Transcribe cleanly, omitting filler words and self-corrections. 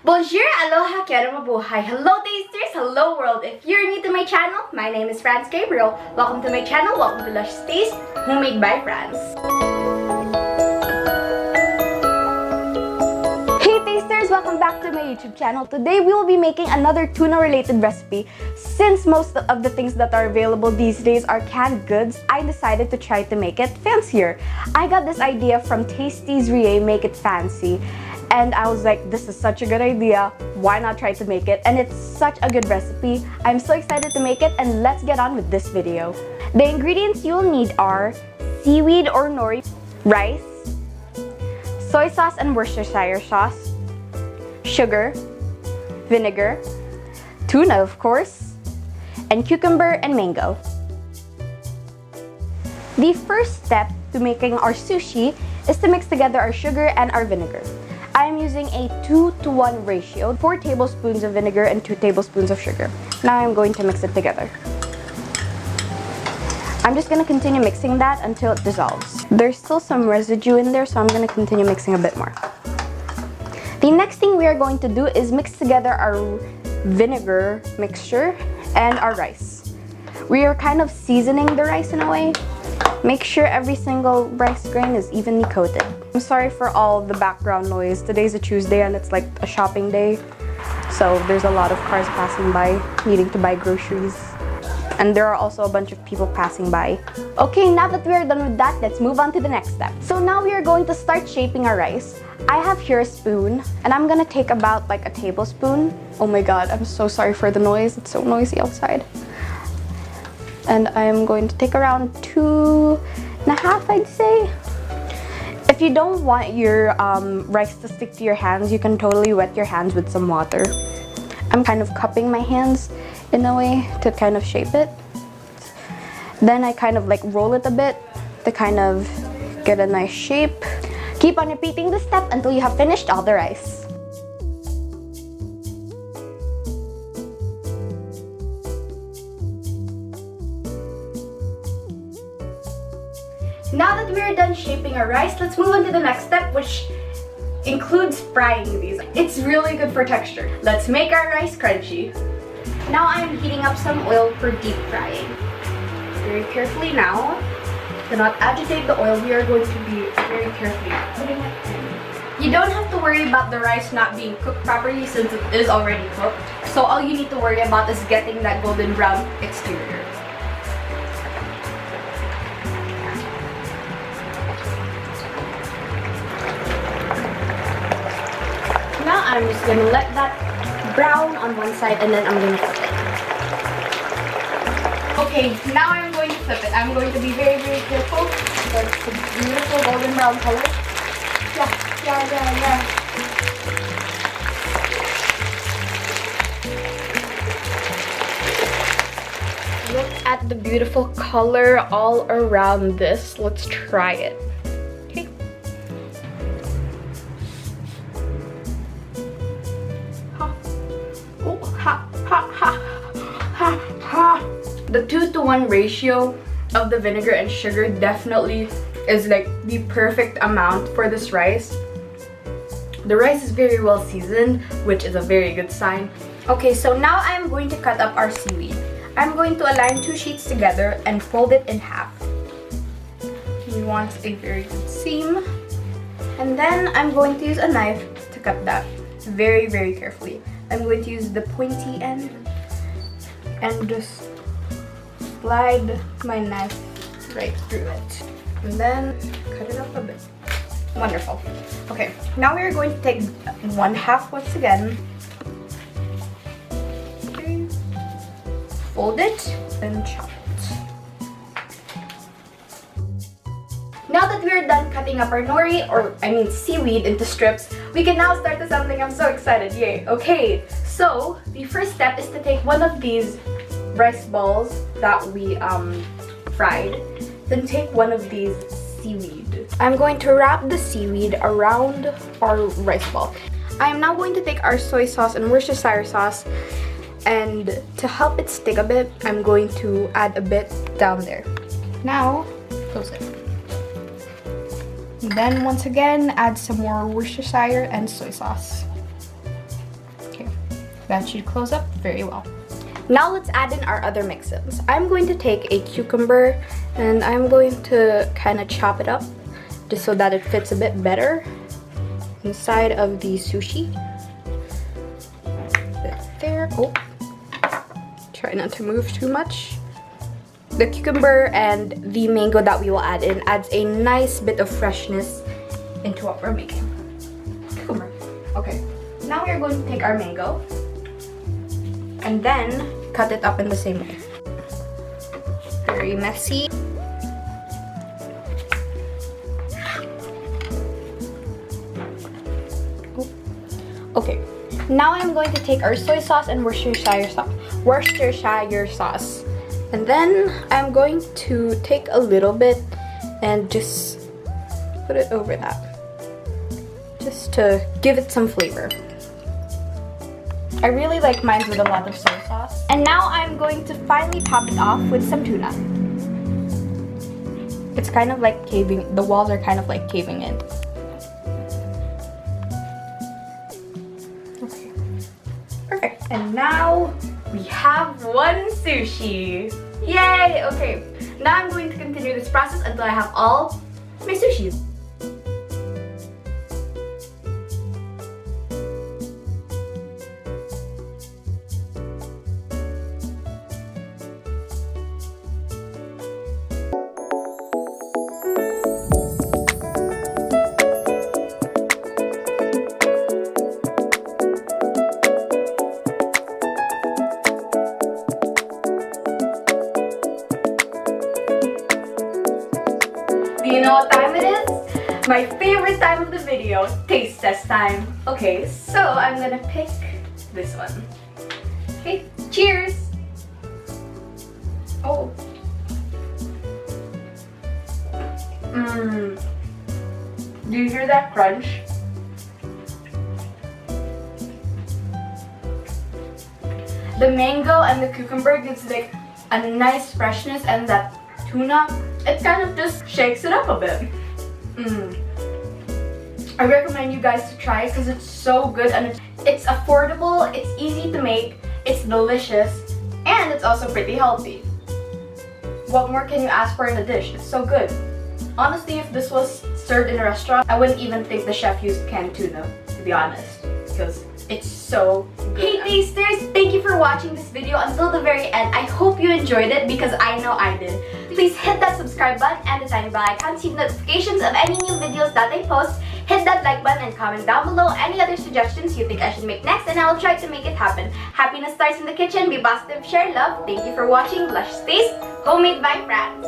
Bonjour, aloha, kera mabuhay. Hello tasters, hello world. If you're new to my channel, my name is Franz Gabriel. Welcome to my channel, welcome to Luscious Taste, Homemade by Franz. Hey tasters, welcome back to my YouTube channel. Today we will be making another tuna related recipe. Since most of the things that are available these days are canned goods, I decided to try to make it fancier. I got this idea from Tasty's Make It Fancy. And I was like, this is such a good idea, why not try to make it? And it's such a good recipe. I'm so excited to make it, and let's get on with this video. The ingredients you'll need are seaweed or nori, rice, soy sauce and Worcestershire sauce, sugar, vinegar, tuna of course, and cucumber and mango. The first step to making our sushi is to mix together our sugar and our vinegar. I am using a 2-to-1 ratio, 4 tablespoons of vinegar and 2 tablespoons of sugar. Now I'm going to mix it together. I'm just going to continue mixing that until it dissolves. There's still some residue in there, so I'm going to continue mixing a bit more. The next thing we are going to do is mix together our vinegar mixture and our rice. We are kind of seasoning the rice in a way. Make sure every single rice grain is evenly coated. I'm sorry for all the background noise. Today's a Tuesday and it's like a shopping day. So there's a lot of cars passing by, needing to buy groceries. And there are also a bunch of people passing by. Okay, now that we are done with that, let's move on to the next step. So now we are going to start shaping our rice. I have here a spoon and I'm gonna take about like a tablespoon. Oh my god, I'm so sorry for the noise. It's so noisy outside. And I'm going to take around 2.5, I'd say. If you don't want your rice to stick to your hands, you can totally wet your hands with some water. I'm kind of cupping my hands in a way to kind of shape it. Then I kind of like roll it a bit to kind of get a nice shape. Keep on repeating this step until you have finished all the rice. Now that we are done shaping our rice, let's move on to the next step, which includes frying these. It's really good for texture. Let's make our rice crunchy. Now I am heating up some oil for deep frying. Very carefully now. Do not agitate the oil. We are going to be very carefully putting it in. You don't have to worry about the rice not being cooked properly since it is already cooked. So all you need to worry about is getting that golden brown exterior. Now I'm just gonna let that brown on one side and then I'm gonna flip it. Okay, now I'm going to flip it. I'm going to be very, very careful. So it's a beautiful golden brown color. Yeah. Look at the beautiful color all around this. Let's try it. The 2-to-1 ratio of the vinegar and sugar definitely is like the perfect amount for this rice. The rice is very well seasoned, which is a very good sign. Okay, so now I'm going to cut up our seaweed. I'm going to align 2 sheets together and fold it in half. We want a very good seam. And then I'm going to use a knife to cut that very, very carefully. I'm going to use the pointy end and just slide my knife right through it. And then cut it up a bit. Wonderful. Okay, now we are going to take 1/2 once again. Okay. Fold it and chop it. Now that we are done cutting up our nori, or I mean seaweed, into strips, we can now start assembling. I'm so excited, yay. Okay, so the first step is to take one of these rice balls that we fried, then take one of these seaweed. I'm going to wrap the seaweed around our rice ball. I am now going to take our soy sauce and Worcestershire sauce, and to help it stick a bit, I'm going to add a bit down there. Now, close it. Then once again, add some more Worcestershire and soy sauce. That should close up very well. Now let's add in our other mix-ins. I'm going to take a cucumber and I'm going to kind of chop it up just so that it fits a bit better inside of the sushi. There. Oh, try not to move too much. The cucumber and the mango that we will add in adds a nice bit of freshness into what we're making. Cucumber. Okay. Now we are going to take our mango and then cut it up in the same way. Very messy. Okay, now I'm going to take our soy sauce and Worcestershire sauce. And then I'm going to take a little bit and just put it over that. Just to give it some flavor. I really like mine with a lot of soy sauce. And now I'm going to finally top it off with some tuna. It's kind of like caving, the walls are kind of like caving in. Okay. Perfect. And now we have one sushi. Yay! Okay. Now I'm going to continue this process until I have all my sushis. Do you know what time it is? My favorite time of the video, taste test time. Okay, so I'm gonna pick this one. Okay, cheers! Oh. Do you hear that crunch? The mango and the cucumber gives like a nice freshness, and that tuna, it kind of just shakes it up a bit. I recommend you guys to try it because it's so good and it's affordable, it's easy to make, it's delicious, and it's also pretty healthy. What more can you ask for in a dish? It's so good. Honestly, if this was served in a restaurant, I wouldn't even think the chef used canned tuna, to be honest, because it's so good. Hey tasters, thank you for watching this video until the very end. I hope you enjoyed it because I know I did. Please hit that subscribe button and the tiny bell icon to see notifications of any new videos that I post. Hit that like button and comment down below any other suggestions you think I should make next, and I will try to make it happen. Happiness starts in the kitchen. Be positive, share love. Thank you for watching Lush Taste, homemade by Franz.